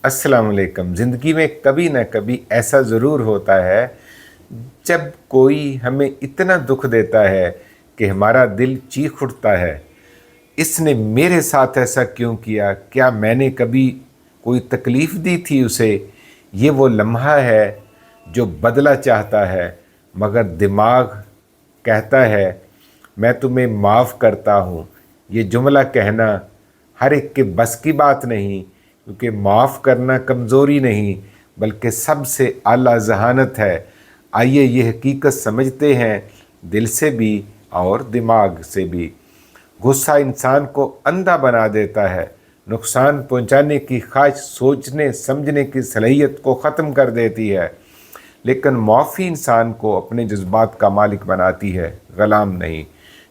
अस्सलाम वालेकुम। ज़िंदगी में कभी ना कभी ऐसा ज़रूर होता है जब कोई हमें इतना दुख देता है कि हमारा दिल चीख उठता है, इसने मेरे साथ ऐसा क्यों किया? क्या मैंने कभी कोई तकलीफ़ दी थी उसे? ये वो लम्हा है जो बदला चाहता है, मगर दिमाग कहता है मैं तुम्हें माफ़ करता हूँ। ये जुमला कहना हर एक के बस की बात नहीं, क्योंकि माफ़ करना कमज़ोरी नहीं बल्कि सबसे आला ज़हानत है। आइए ये हकीकत समझते हैं, दिल से भी और दिमाग से भी। गुस्सा इंसान को अंधा बना देता है, नुकसान पहुंचाने की ख्वाहिश सोचने समझने की सलाहियत को ख़त्म कर देती है। लेकिन माफ़ी इंसान को अपने जज्बात का मालिक बनाती है, ग़ुलाम नहीं।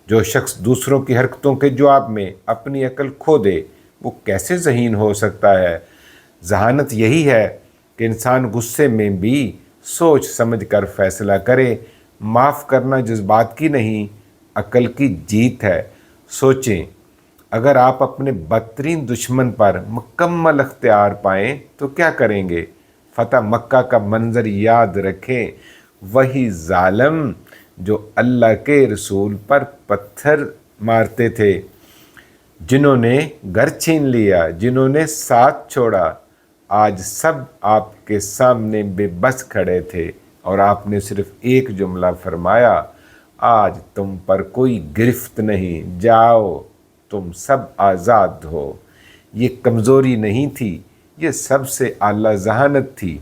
जो शख्स दूसरों की हरकतों के जवाब में अपनी अकल खो दे, वो कैसे ज़हीन हो सकता है? जहानत यही है कि इंसान गुस्से में भी सोच समझ कर फैसला करे। माफ़ करना जज्बात की नहीं, अकल की जीत है। सोचें, अगर आप अपने बदतरीन दुश्मन पर मुकम्मल अख्तियार पाएँ तो क्या करेंगे? फ़तह मक्का का मंज़र याद रखें। वही ज़ालिम जो अल्लाह के रसूल पर पत्थर मारते थे, जिन्होंने घर छीन लिया, जिन्होंने साथ छोड़ा, आज सब आपके सामने बेबस खड़े थे और आपने सिर्फ एक जुमला फरमाया, आज तुम पर कोई गिरफ्त नहीं, जाओ तुम सब आज़ाद हो। ये कमज़ोरी नहीं थी, ये सबसे आला ज़हानत थी।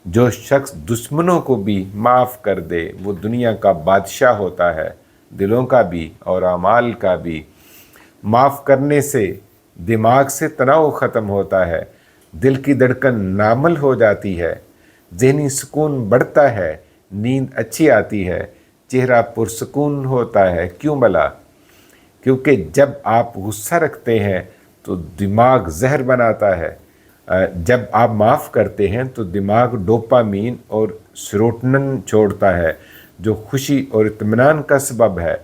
जो शख्स दुश्मनों को भी माफ़ कर दे वो दुनिया का बादशाह होता है, दिलों का भी और अमाल का भी। माफ़ करने से दिमाग से तनाव ख़त्म होता है, दिल की धड़कन नार्मल हो जाती है, ज़हनी सुकून बढ़ता है, नींद अच्छी आती है, चेहरा पुरसुकून होता है। क्यों भला? क्योंकि जब आप गुस्सा रखते हैं तो दिमाग जहर बनाता है। जब आप माफ़ करते हैं तो दिमाग डोपामीन और सेरोटोनिन छोड़ता है, जो खुशी और इत्मीनान का सबब है।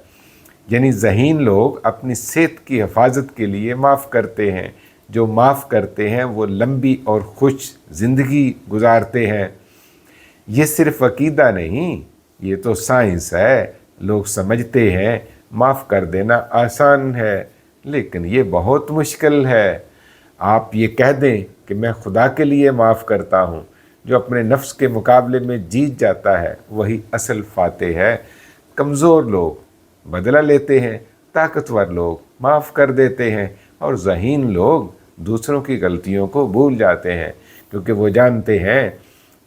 यानी ज़हीन लोग अपनी सेहत की हिफाजत के लिए माफ़ करते हैं। जो माफ़ करते हैं वो लंबी और खुश ज़िंदगी गुजारते हैं। ये सिर्फ अकीदा नहीं, ये तो साइंस है। लोग समझते हैं माफ़ कर देना आसान है, लेकिन ये बहुत मुश्किल है। आप ये कह दें कि मैं खुदा के लिए माफ़ करता हूँ। जो अपने नफ्स के मुकाबले में जीत जाता है वही असल फातेह है। कमज़ोर लोग बदला लेते हैं, ताकतवर लोग माफ़ कर देते हैं और ज़हीन लोग दूसरों की गलतियों को भूल जाते हैं, क्योंकि वो जानते हैं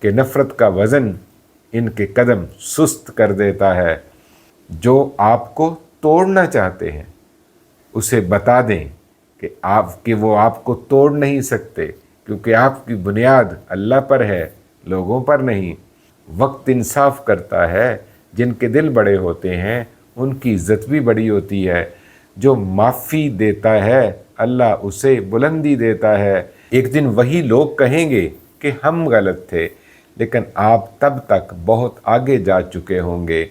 कि नफ़रत का वज़न इनके कदम सुस्त कर देता है। जो आपको तोड़ना चाहते हैं उसे बता दें कि वो आपको तोड़ नहीं सकते, क्योंकि आपकी बुनियाद अल्लाह पर है, लोगों पर नहीं। वक्त इंसाफ करता है, जिनके दिल बड़े होते हैं उनकी इज़्ज़त भी बड़ी होती है। जो माफ़ी देता है अल्लाह उसे बुलंदी देता है। एक दिन वही लोग कहेंगे कि हम गलत थे, लेकिन आप तब तक बहुत आगे जा चुके होंगे।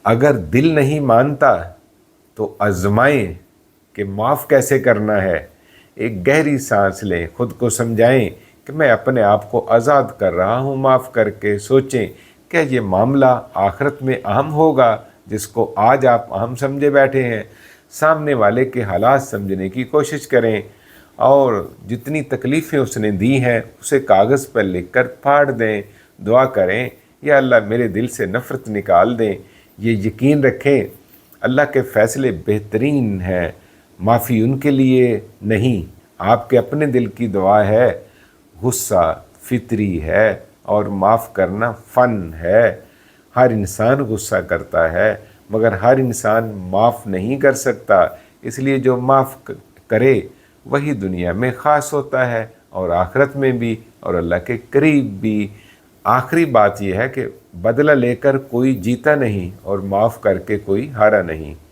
अगर दिल नहीं मानता तो आज़माएं कि माफ़ कैसे करना है। एक गहरी सांस लें, खुद को समझाएं कि मैं अपने आप को आज़ाद कर रहा हूँ माफ़ करके। सोचें, क्या ये मामला आखिरत में अहम होगा जिसको आज आप अहम समझे बैठे हैं? सामने वाले के हालात समझने की कोशिश करें और जितनी तकलीफ़ें उसने दी हैं उसे कागज़ पर लिख कर फाड़ दें। दुआ करें, या अल्लाह मेरे दिल से नफ़रत निकाल दें। ये यकीन रखें, अल्लाह के फ़ैसले बेहतरीन हैं। माफ़ी उनके लिए नहीं, आपके अपने दिल की दुआ है। गुस्सा फितरी है और माफ़ करना फ़न है। हर इंसान गुस्सा करता है, मगर हर इंसान माफ़ नहीं कर सकता। इसलिए जो माफ़ करे वही दुनिया में ख़ास होता है और आखिरत में भी और अल्लाह के करीब भी। आखिरी बात यह है कि बदला लेकर कोई जीता नहीं और माफ़ करके कोई हारा नहीं।